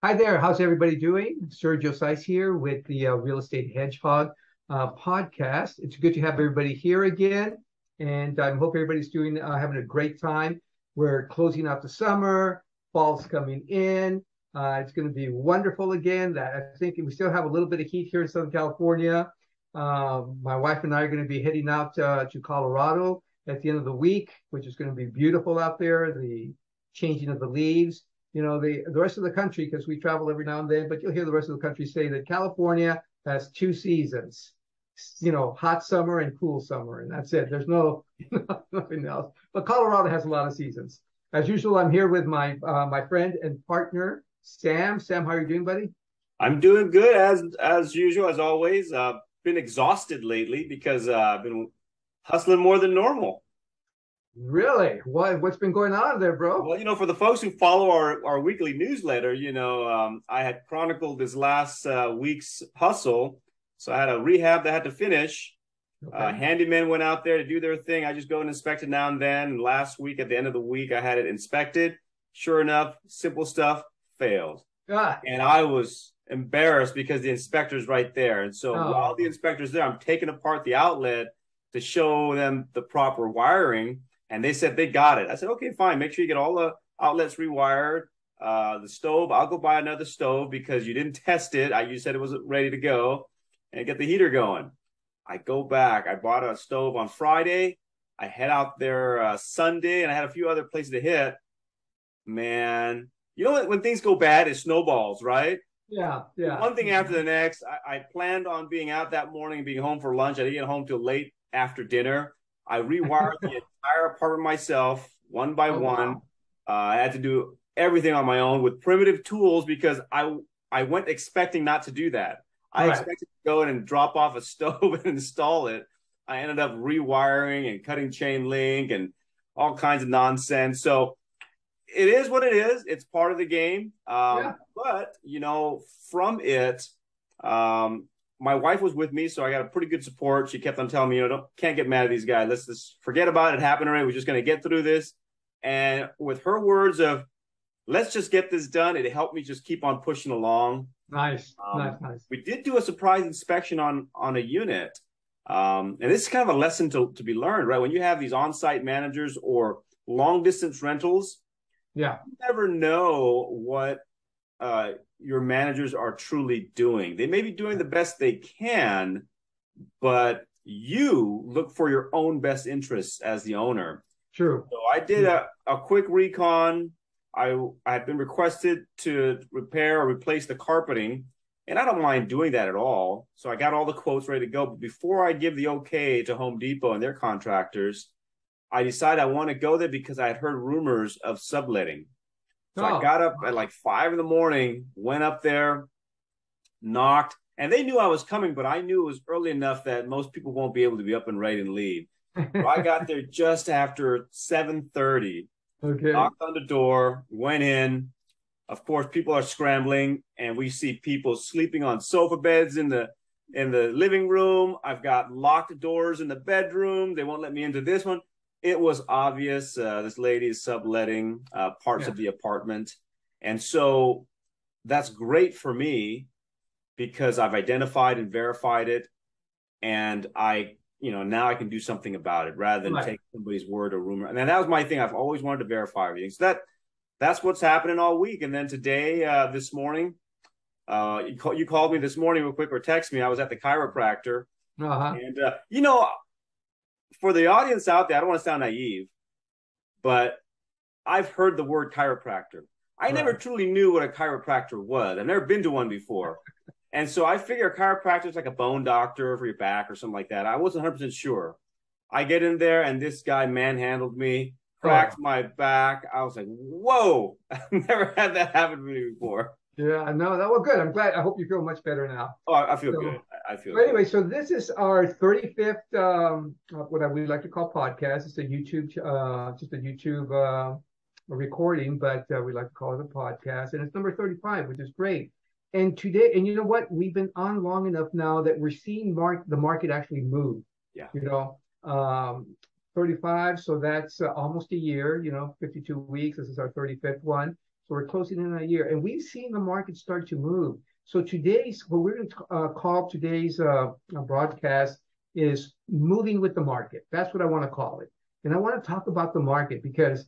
Hi there. How's everybody doing? Sergio Sice here with the Real Estate Hedgehog podcast. It's good to have everybody here again, and I hope everybody's doing having a great time. We're closing out the summer, fall's coming in. It's going to be wonderful again. That I think we still have a little bit of heat here in Southern California. My wife and I are going to be heading out to Colorado at the end of the week, which is going to be beautiful out there. The changing of the leaves, the rest of the country, because we travel every now and then, but you'll hear the rest of the country say that California has two seasons, hot summer and cool summer, and that's it. There's nothing else. But Colorado has a lot of seasons. As usual, I'm here with my friend and partner, Sam. Sam, how are you doing, buddy? I'm doing good as usual, as always. Been exhausted lately because I've been hustling more than normal. Really? What's been going on there, bro? Well, for the folks who follow our weekly newsletter, I had chronicled this last week's hustle. So I had a rehab that I had to finish. Okay. Handymen went out there to do their thing. I just go and inspect it now and then. And last week, at the end of the week, I had it inspected. Sure enough, simple stuff failed. Ah. And I was embarrassed because the inspector's right there. And so while the inspector's there, I'm taking apart the outlet to show them the proper wiring. And they said they got it. I said, okay, fine. Make sure you get all the outlets rewired. The stove, I'll go buy another stove because you didn't test it. You said it was ready to go, and get the heater going. I go back. I bought a stove on Friday. I head out there Sunday, and I had a few other places to hit. Man, when things go bad, it snowballs, right? Yeah. One thing after the next. I planned on being out that morning and being home for lunch. I didn't get home till late after dinner. I rewired the entire apartment myself, one by one. Wow. I had to do everything on my own with primitive tools because I went expecting not to do that. I expected to go in and drop off a stove and install it. I ended up rewiring and cutting chain link and all kinds of nonsense. So it is what it is. It's part of the game. But, from it, my wife was with me, so I got a pretty good support. She kept on telling me, can't get mad at these guys. Let's just forget about it. It happened already. We're just going to get through this. And with her words of, let's just get this done, it helped me just keep on pushing along. Nice. We did do a surprise inspection on a unit. And this is kind of a lesson to be learned, right? When you have these on-site managers or long-distance rentals, you never know what your managers are truly doing. They may be doing the best they can, but you look for your own best interests as the owner. True. So I did a quick recon. I had been requested to repair or replace the carpeting, and I don't mind doing that at all. So I got all the quotes ready to go. But before I give the okay to Home Depot and their contractors, I decided I want to go there because I had heard rumors of subletting. So I got up at like 5 a.m, went up there, knocked, and they knew I was coming, but I knew it was early enough that most people won't be able to be up and ready and leave. So I got there just after 7:30. Okay. Knocked on the door, went in. Of course, people are scrambling, and we see people sleeping on sofa beds in the living room. I've got locked doors in the bedroom. They won't let me into this one. It was obvious this lady is subletting parts of the apartment. And so that's great for me because I've identified and verified it. And now I can do something about it rather than take somebody's word or rumor. And that was my thing. I've always wanted to verify everything. So that's what's happening all week. And then today, this morning, you called me this morning real quick or text me. I was at the chiropractor. And, for the audience out there, I don't want to sound naive, but I've heard the word chiropractor. I never truly knew what a chiropractor was. I've never been to one before. And so I figure a chiropractor is like a bone doctor for your back or something like that. I wasn't 100% sure. I get in there and this guy manhandled me, cracked my back. I was like, whoa, I've never had that happen to me before. Yeah, no, that was good. I'm glad. I hope you feel much better now. Oh, I feel good. I feel good. Anyway, so this is our 35th, what we like to call podcast. It's a YouTube, just a YouTube recording, but we like to call it a podcast. And it's number 35, which is great. And today, and you know what? We've been on long enough now that we're seeing the market actually move. Yeah. 35, so that's almost a year, 52 weeks. This is our 35th one. So we're closing in on a year, and we've seen the market start to move. So what we're going to call today's broadcast is moving with the market. That's what I want to call it. And I want to talk about the market because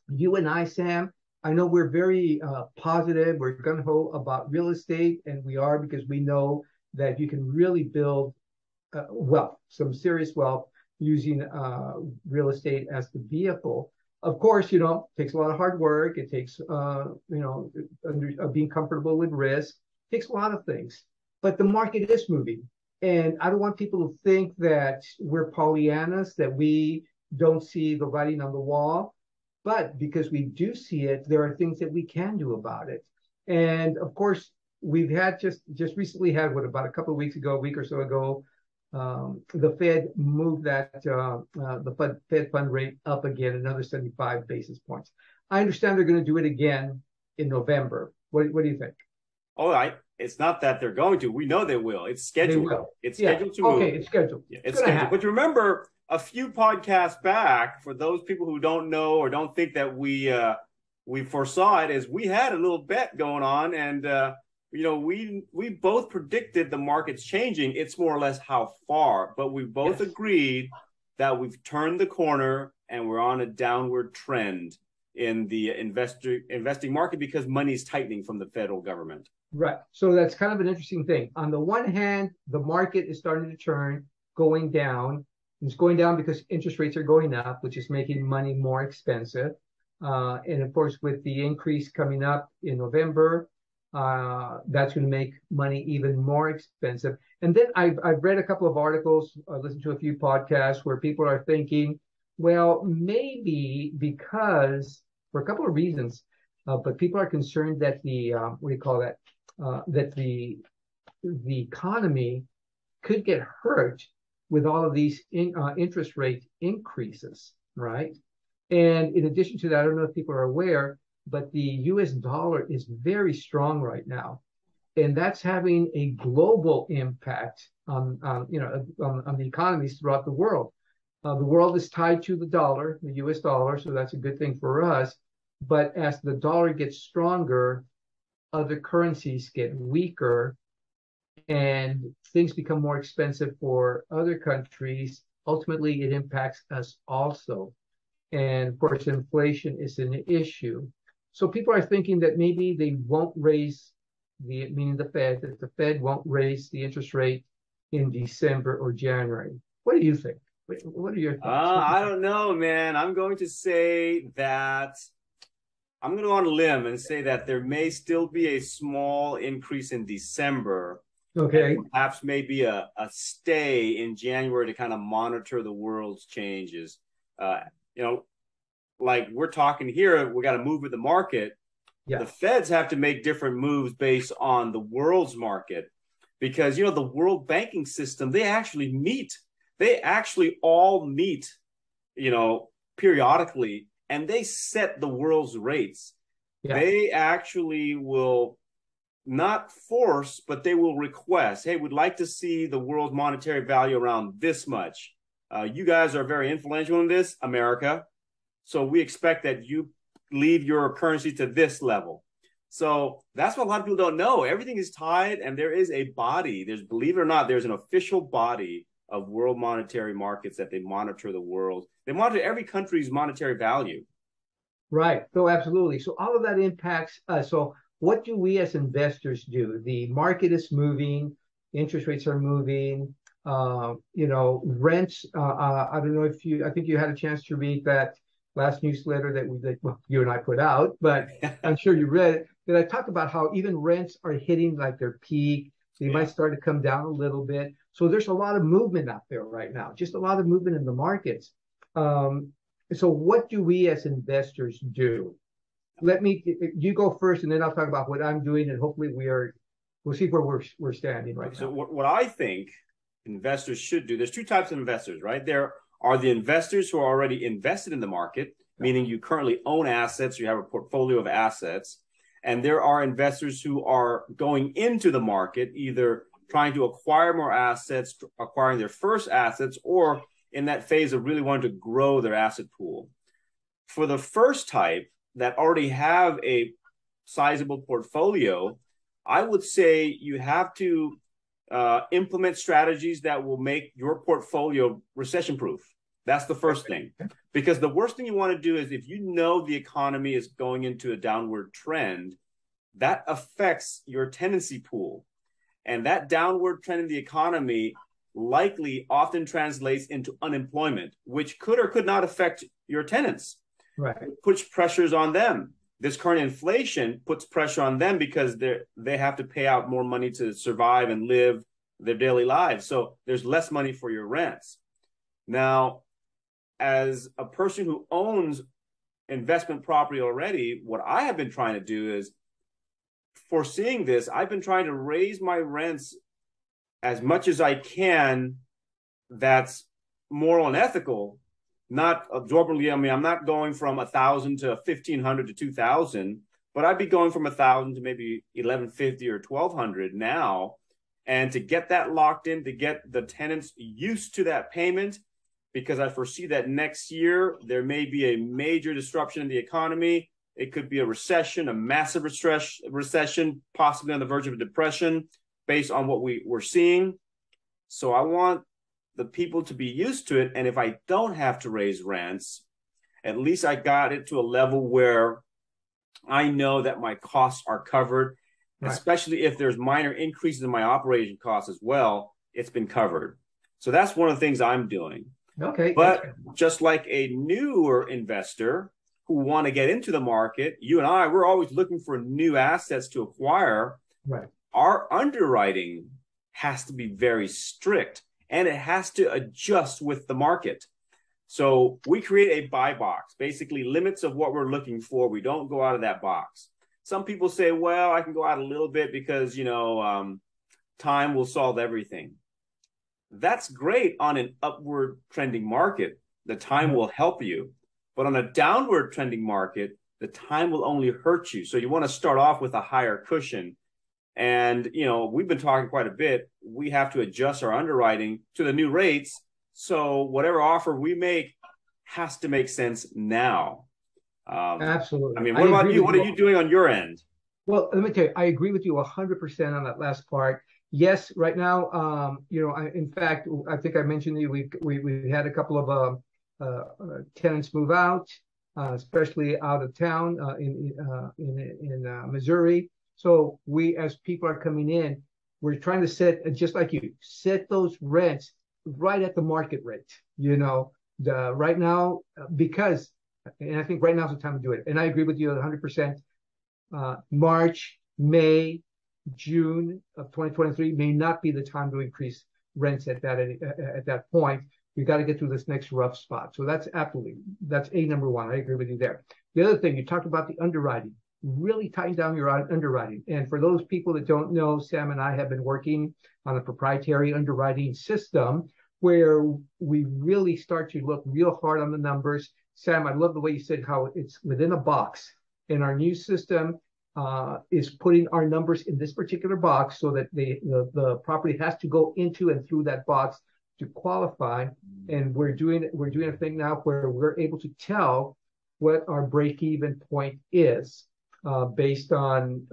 you and I, Sam, I know we're very positive. We're gung-ho about real estate, and we are because we know that you can really build wealth, some serious wealth using real estate as the vehicle. Of course, it takes a lot of hard work. It takes, being comfortable with risk. It takes a lot of things, but the market is moving. And I don't want people to think that we're Pollyannas, that we don't see the writing on the wall. But because we do see it, there are things that we can do about it. And of course, we've had just recently had about a couple of weeks ago, a week or so ago, the Fed moved the Fed fund rate up again, another 75 basis points. I understand they're going to do it again in November. What do you think? All right. It's not that they're going to. We know they will. It's scheduled. They will. It's scheduled to move. Okay, it's scheduled. Yeah, it's scheduled. But you remember a few podcasts back, for those people who don't know or don't think that we foresaw it, is we had a little bet going on, and we both predicted the market's changing. It's more or less how far, but we both agreed that we've turned the corner and we're on a downward trend in the investing market because money's tightening from the federal government. Right. So that's kind of an interesting thing. On the one hand, the market is starting to turn, going down. It's going down because interest rates are going up, which is making money more expensive. And of course, with the increase coming up in November, that's going to make money even more expensive. And then I've read a couple of articles, listened to a few podcasts where people are thinking, well, maybe because for a couple of reasons, but people are concerned that that the economy could get hurt with all of these interest rate increases, right? And in addition to that, I don't know if people are aware, but the U.S. dollar is very strong right now, and that's having a global impact on the economies throughout the world. The world is tied to the dollar, the U.S. dollar, so that's a good thing for us. But as the dollar gets stronger, other currencies get weaker, and things become more expensive for other countries. Ultimately, it impacts us also. And of course, inflation is an issue. So people are thinking that maybe they won't raise meaning the Fed, that the Fed won't raise the interest rate in December or January. What do you think? What are your thoughts? I don't know, man. I'm going to say that I'm going to go on a limb and say that there may still be a small increase in December. Okay. Perhaps maybe a stay in January to kind of monitor the world's changes. Like we're talking here, we got to move with the market. Yeah. The feds have to make different moves based on the world's market because, the world banking system, they actually all meet, periodically, and they set the world's rates. Yeah. They actually will not force, but they will request, hey, we'd like to see the world's monetary value around this much. You guys are very influential in this, America. So we expect that you leave your currency to this level. So that's what a lot of people don't know. Everything is tied, and there is a body. Believe it or not, there's an official body of world monetary markets that they monitor the world. They monitor every country's monetary value. Right. So absolutely. So all of that impacts us. So what do we as investors do? The market is moving, interest rates are moving, rents. I don't know I think you had a chance to read that last newsletter that you and I put out, but I'm sure you read it, that I talked about how even rents are hitting like their peak. They might start to come down a little bit. So there's a lot of movement out there right now, just a lot of movement in the markets. So what do we as investors do? You go first, and then I'll talk about what I'm doing, and hopefully we'll see where we're standing right now. So what I think investors should do, there's two types of investors, right? There are the investors who are already invested in the market, meaning you currently own assets, you have a portfolio of assets. And there are investors who are going into the market, either trying to acquire more assets, acquiring their first assets, or in that phase of really wanting to grow their asset pool. For the first type that already have a sizable portfolio, I would say you have to implement strategies that will make your portfolio recession proof. That's the first thing. Because the worst thing you want to do is, if you know the economy is going into a downward trend, that affects your tenancy pool. And that downward trend in the economy likely often translates into unemployment, which could or could not affect your tenants. Right. It puts pressures on them. This current inflation puts pressure on them because they have to pay out more money to survive and live their daily lives. So there's less money for your rents. Now, as a person who owns investment property already, what I have been trying to do is, foreseeing this, I've been trying to raise my rents as much as I can. That's moral and ethical, not absorbently. I mean, I'm not going from 1,000 to 1,500 to 2,000, but I'd be going from 1,000 to maybe 1,150 or 1,200 now. And to get that locked in, to get the tenants used to that payment, because I foresee that next year there may be a major disruption in the economy. It could be a recession, a massive recession, possibly on the verge of a depression, based on what we're seeing. So I want the people to be used to it. And if I don't have to raise rents, at least I got it to a level where I know that my costs are covered, right. Especially if there's minor increases in my operating costs as well, it's been covered. So that's one of the things I'm doing. Okay. But just like a newer investor who want to get into the market, you and I, we're always looking for new assets to acquire. Right. Our underwriting has to be very strict, and it has to adjust with the market. So we create a buy box, basically limits of what we're looking for. We don't go out of that box. Some people say, well, I can go out a little bit because, time will solve everything. That's great on an upward trending market. The time will help you. But on a downward trending market, the time will only hurt you. So you want to start off with a higher cushion. And, we've been talking quite a bit. We have to adjust our underwriting to the new rates. So whatever offer we make has to make sense now. Absolutely. I mean, what about you? What are you doing on your end? Well, let me tell you, I agree with you 100% on that last part. Yes, right now, in fact, I think I mentioned to you, we had a couple of tenants move out, especially out of town in Missouri. So we, as people are coming in, we're trying to set, just like you, set those rents right at the market rate. Right now, because, and I think right now is the time to do it. And I agree with you 100%. March, May, June of 2023 may not be the time to increase rents at that point. We got to get through this next rough spot. So that's number one. I agree with you there. The other thing, you talked about the underwriting. Really tighten down your underwriting. And for those people that don't know, Sam and I have been working on a proprietary underwriting system where we really start to look real hard on the numbers. Sam, I love the way you said how it's within a box. And our new system is putting our numbers in this particular box so that the property has to go into and through that box to qualify. And we're doing a thing now where we're able to tell what our break-even point is based on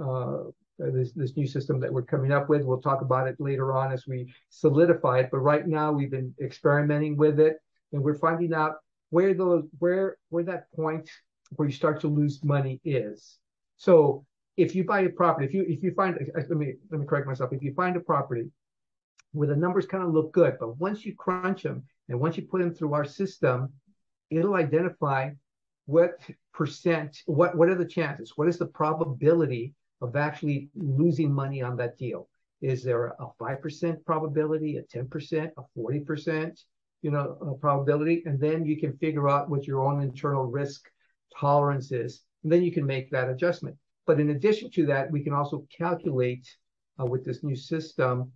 this new system that we're coming up with. We'll talk about it later on as we solidify it. But right now we've been experimenting with it, and we're finding out where that point where you start to lose money is. So if you buy a property, if you find, let me correct myself. If you find a property where the numbers kind of look good, but once you crunch them and once you put them through our system, it'll identify what are the chances? What is the probability of actually losing money on that deal? Is there a 5% probability, a 10%, a 40%, probability? And then you can figure out what your own internal risk tolerance is, and then you can make that adjustment. But in addition to that, we can also calculate with this new system,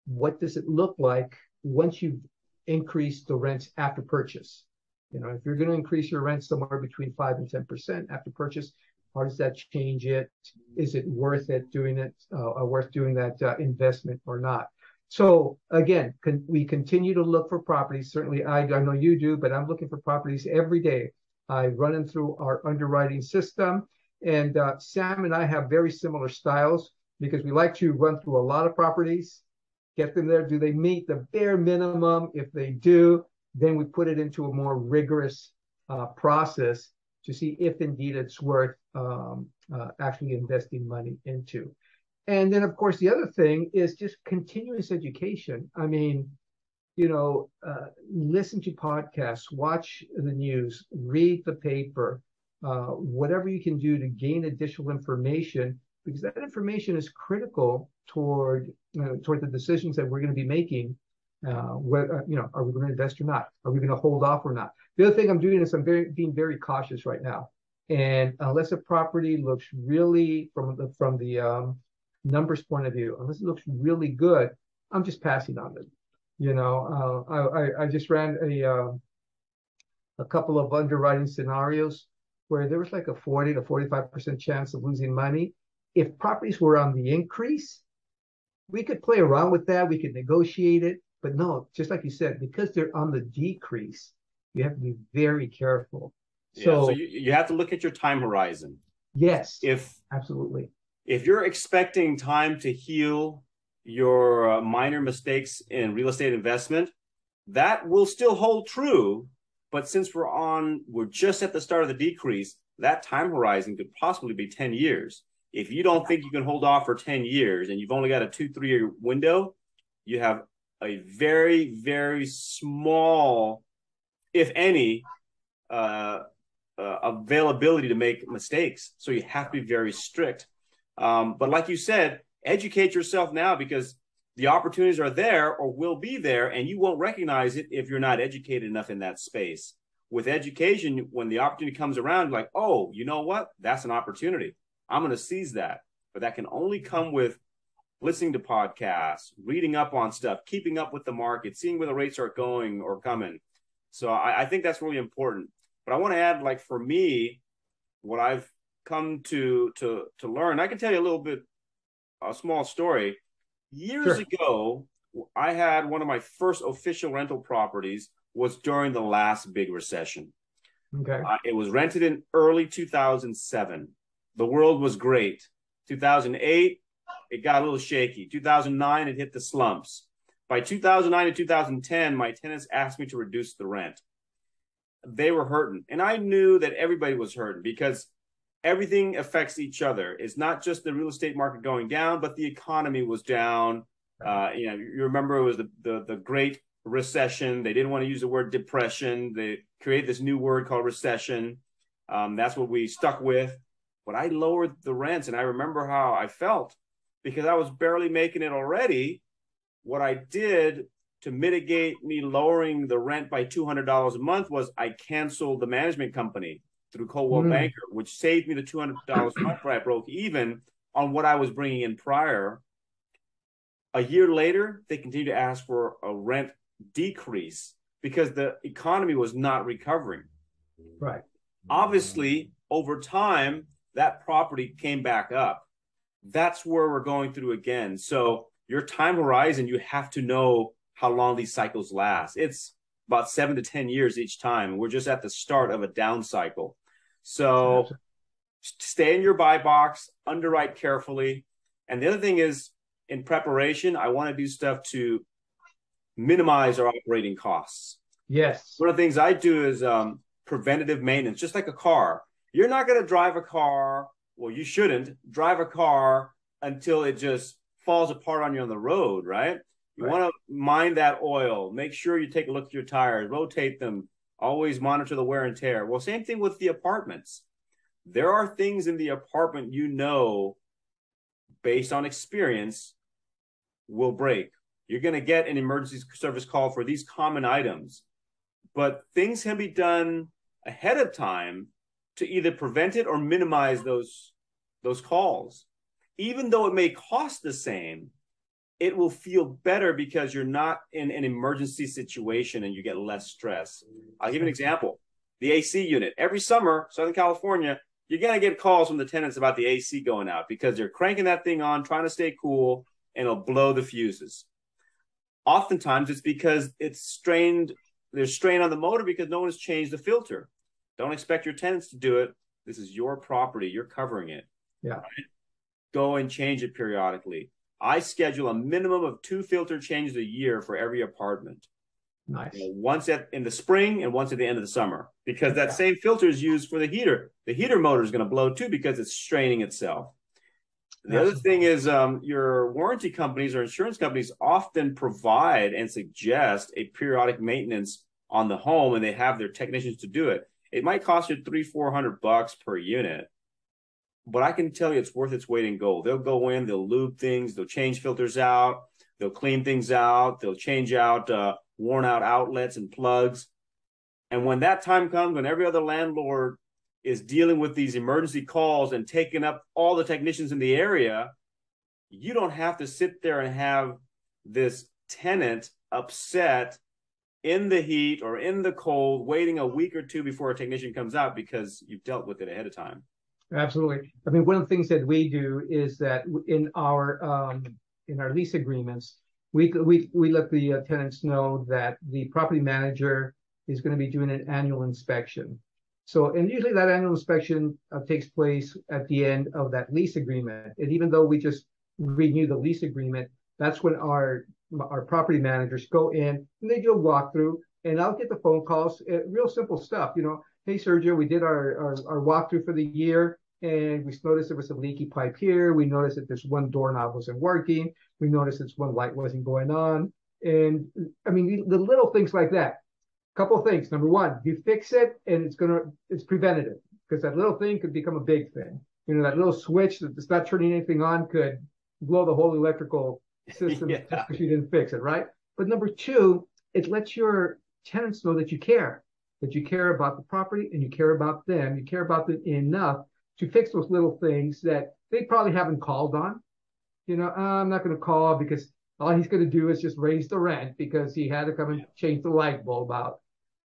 what does it look like once you've increased the rents after purchase? If you're going to increase your rent somewhere between 5 and 10% after purchase, how does that change it? Is it worth it doing it, worth doing that investment or not? So again, we continue to look for properties. Certainly, I know you do, but I'm looking for properties every day. I run them through our underwriting system, And Sam and I have very similar styles because we like to run through a lot of properties, get them there. Do they meet the bare minimum? If they do, then we put it into a more rigorous process to see if indeed it's worth actually investing money into. And then, of course, the other thing is just continuous education. I mean, listen to podcasts, watch the news, read the paper, whatever you can do to gain additional information, because that information is critical toward the decisions that we're going to be making. Whether, are we going to invest or not? Are we going to hold off or not? The other thing I'm doing is I'm being very cautious right now. And unless a property looks really, from the numbers point of view, unless it looks really good, I'm just passing on it. I just ran a couple of underwriting scenarios where there was like a 40 to 45% chance of losing money. If properties were on the increase, we could play around with that. We could negotiate it. But no, just like you said, because they're on the decrease, you have to be very careful. So you have to look at your time horizon. Yes, absolutely. If you're expecting time to heal your minor mistakes in real estate investment, that will still hold true. But since we're just at the start of the decrease, that time horizon could possibly be 10 years. If you don't think you can hold off for 10 years and you've only got a 2-3 year window, you have a very, very small, if any, availability to make mistakes. So you have to be very strict. But like you said, educate yourself now, because the opportunities are there or will be there, and you won't recognize it if you're not educated enough in that space. With education, when the opportunity comes around, like, oh, you know what? That's an opportunity. I'm going to seize that. But that can only come with listening to podcasts, reading up on stuff, keeping up with the market, seeing where the rates are going or coming. So I think that's really important. But I want to add, like, for me, what I've come to learn, I can tell you a little bit, a small story. Years ago, I had one of my first official rental properties was during the last big recession. Okay. It was rented in early 2007. The world was great. 2008, it got a little shaky. 2009, it hit the slumps. By 2009 and 2010, my tenants asked me to reduce the rent. They were hurting. And I knew that everybody was hurting because everything affects each other. It's not just the real estate market going down, but the economy was down. You remember it was the Great Recession. They didn't want to use the word depression. They created this new word called recession. That's what we stuck with. But I lowered the rents, and I remember how I felt because I was barely making it already. What I did to mitigate me lowering the rent by $200 a month was I canceled the management company through Coldwell Banker, which saved me the $200 a month where I broke even on what I was bringing in prior. A year later, they continued to ask for a rent decrease because the economy was not recovering. Right. Obviously, over time, that property came back up. That's where we're going through again. So your time horizon, you have to know how long these cycles last. It's about 7 to 10 years each time. We're just at the start of a down cycle. So stay in your buy box, underwrite carefully. And the other thing is, in preparation, I want to do stuff to minimize our operating costs. Yes. One of the things I do is preventative maintenance, just like a car. You're not going to drive a car, well, you shouldn't drive a car until it just falls apart on you on the road, right? You want to mine that oil, make sure you take a look at your tires, rotate them, always monitor the wear and tear. Well, same thing with the apartments. There are things in the apartment, based on experience, will break. You're going to get an emergency service call for these common items, but things can be done ahead of time to either prevent it or minimize those calls. Even though it may cost the same, it will feel better because you're not in an emergency situation and you get less stress. I'll give you an example. The AC unit. Every summer, Southern California, you're going to get calls from the tenants about the AC going out because they're cranking that thing on, trying to stay cool, and it'll blow the fuses. Oftentimes, it's because it's strained. There's strain on the motor because no one has changed the filter. Don't expect your tenants to do it. This is your property. You're covering it. Yeah. Right? Go and change it periodically. I schedule a minimum of 2 filter changes a year for every apartment. Nice. Once in the spring and once at the end of the summer, because that same filter is used for the heater. The heater motor is going to blow too because it's straining itself. The other thing is your warranty companies or insurance companies often provide and suggest a periodic maintenance on the home, and they have their technicians to do it. It might cost you $300-400 per unit, but I can tell you it's worth its weight in gold. They'll go in, they'll lube things, they'll change filters out, they'll clean things out, they'll change out worn out outlets and plugs. And when that time comes, when every other landlord is dealing with these emergency calls and taking up all the technicians in the area, you don't have to sit there and have this tenant upset in the heat or in the cold, waiting a week or two before a technician comes out because you've dealt with it ahead of time. Absolutely. I mean, one of the things that we do is that in our lease agreements, we let the tenants know that the property manager is going to be doing an annual inspection. So, and usually that annual inspection takes place at the end of that lease agreement. And even though we just renew the lease agreement, that's when our property managers go in and they do a walkthrough. And I'll get the phone calls, real simple stuff. You know, hey, Sergio, we did our walkthrough for the year, and we noticed there was a leaky pipe here. We noticed that this one doorknob wasn't working. We noticed this one light wasn't going on. And I mean, the little things like that. Couple of things. Number one, you fix it and it's preventative, because that little thing could become a big thing. You know, that little switch that's not turning anything on could blow the whole electrical system just because you didn't fix it, right? But number two, it lets your tenants know that you care about the property and you care about them. You care about them enough to fix those little things that they probably haven't called on. You know, I'm not going to call because all he's going to do is just raise the rent because he had to come and change the light bulb out.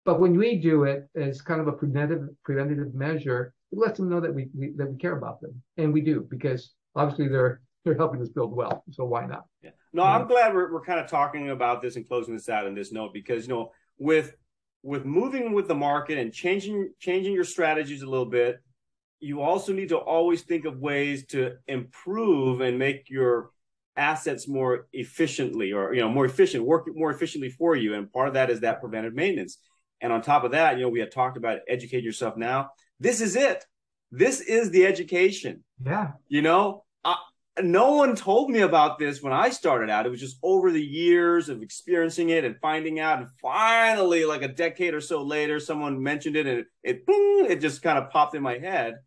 But when we do it as kind of a preventative measure, it lets them know that we care about them, and we do, because obviously they're helping us build wealth. So why not? Yeah. No, I'm glad we're kind of talking about this and closing this out on this note, because you know, with moving with the market and changing your strategies a little bit, you also need to always think of ways to improve and make your assets more efficiently, or more efficient, work more efficiently for you. And part of that is that preventive maintenance. And on top of that, we had talked about educate yourself now. This is it. This is the education. Yeah. No one told me about this when I started out. It was just over the years of experiencing it and finding out. And finally, like a decade or so later, someone mentioned it, and it just kind of popped in my head.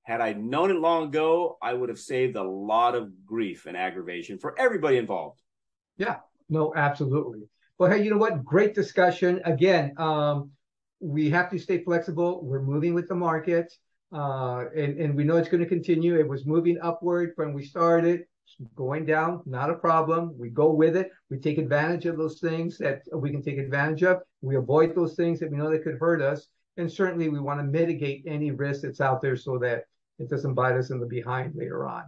Had I known it long ago, I would have saved a lot of grief and aggravation for everybody involved. Yeah, no, absolutely. Well, hey, you know what? Great discussion. Again, we have to stay flexible. We're moving with the market, and we know it's going to continue. It was moving upward when we started, going down, not a problem. We go with it. We take advantage of those things that we can take advantage of. We avoid those things that we know that could hurt us. And certainly we want to mitigate any risk that's out there so that it doesn't bite us in the behind later on.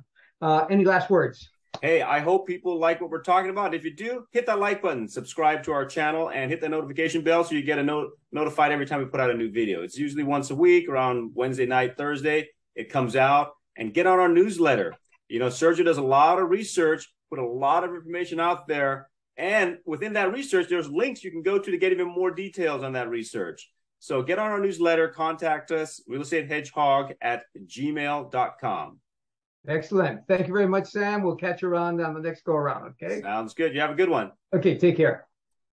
Any last words? Hey, I hope people like what we're talking about. If you do, hit that like button, subscribe to our channel, and hit the notification bell so you get notified every time we put out a new video. It's usually once a week, around Wednesday night, Thursday. It comes out. And get on our newsletter. Sergio does a lot of research, put a lot of information out there. And within that research, there's links you can go to get even more details on that research. So get on our newsletter, contact us, realestatehedgehog@gmail.com. Excellent. Thank you very much, Sam. We'll catch you around on the next go around. Okay. Sounds good. You have a good one. Okay. Take care.